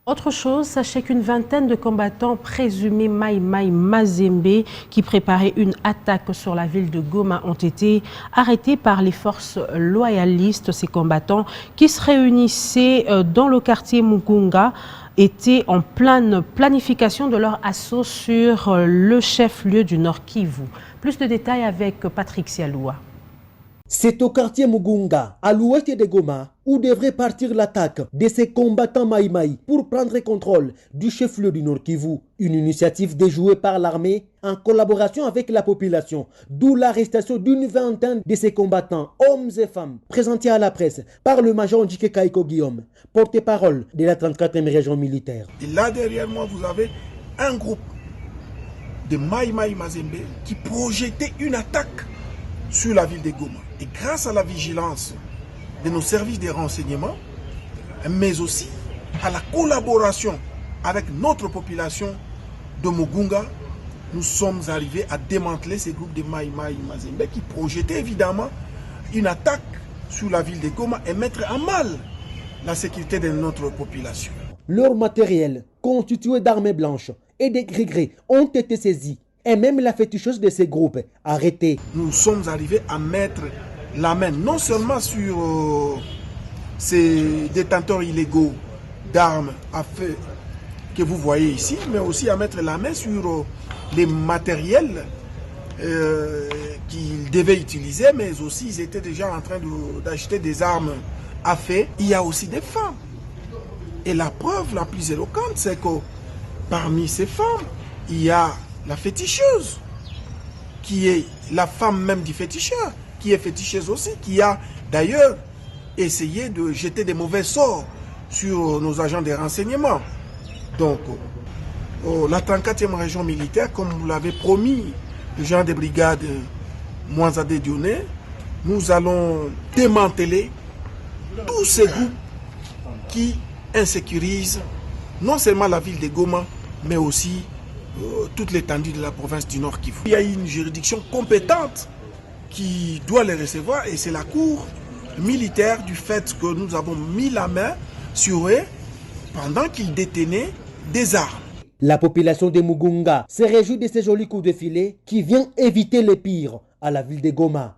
Autre chose, sachez qu'une vingtaine de combattants présumés Mai Mai Mazembe qui préparaient une attaque sur la ville de Goma ont été arrêtés par les forces loyalistes. Ces combattants qui se réunissaient dans le quartier Mugunga étaient en pleine planification de leur assaut sur le chef-lieu du Nord Kivu. Plus de détails avec Patrick Sialoua. C'est au quartier Mugunga, à l'ouest de Goma, où devrait partir l'attaque de ces combattants Mai Mai pour prendre contrôle du chef-lieu du Nord Kivu. Une initiative déjouée par l'armée en collaboration avec la population, d'où l'arrestation d'une vingtaine de ces combattants, hommes et femmes, présentés à la presse par le major Njike Kaiko Guillaume, porte-parole de la 34e région militaire. Et là derrière moi, vous avez un groupe de Mai Mai Mazembe qui projetait une attaque sur la ville de Goma. Et grâce à la vigilance de nos services de renseignement, mais aussi à la collaboration avec notre population de Mugunga, nous sommes arrivés à démanteler ces groupes de Mai Mai Mazembe qui projetaient évidemment une attaque sur la ville de Goma et mettre à mal la sécurité de notre population. Leur matériel, constitué d'armes blanches et de gris-gris, ont été saisis. Et même la féticheuse de ces groupes arrêtée. Nous sommes arrivés à mettre la main non seulement sur ces détenteurs illégaux d'armes à feu que vous voyez ici, mais aussi à mettre la main sur les matériels qu'ils devaient utiliser, mais aussi ils étaient déjà en train d'acheter des armes à feu. Il y a aussi des femmes. Et la preuve la plus éloquente, c'est que parmi ces femmes, il y a la féticheuse, qui est la femme même du féticheur, qui est féticheuse aussi, qui a d'ailleurs essayé de jeter des mauvais sorts sur nos agents de renseignement. Donc, la 34e région militaire, comme vous l'avez promis, le général de brigade Mwanzade Dioné, nous allons démanteler tous ces groupes qui insécurisent non seulement la ville de Goma, mais aussi toute l'étendue de la province du Nord Kivu. Il y a une juridiction compétente qui doit les recevoir et c'est la cour militaire du fait que nous avons mis la main sur eux pendant qu'ils détenaient des armes. La population de Mugunga se réjouit de ces jolis coups de filet qui viennent éviter le pire à la ville de Goma.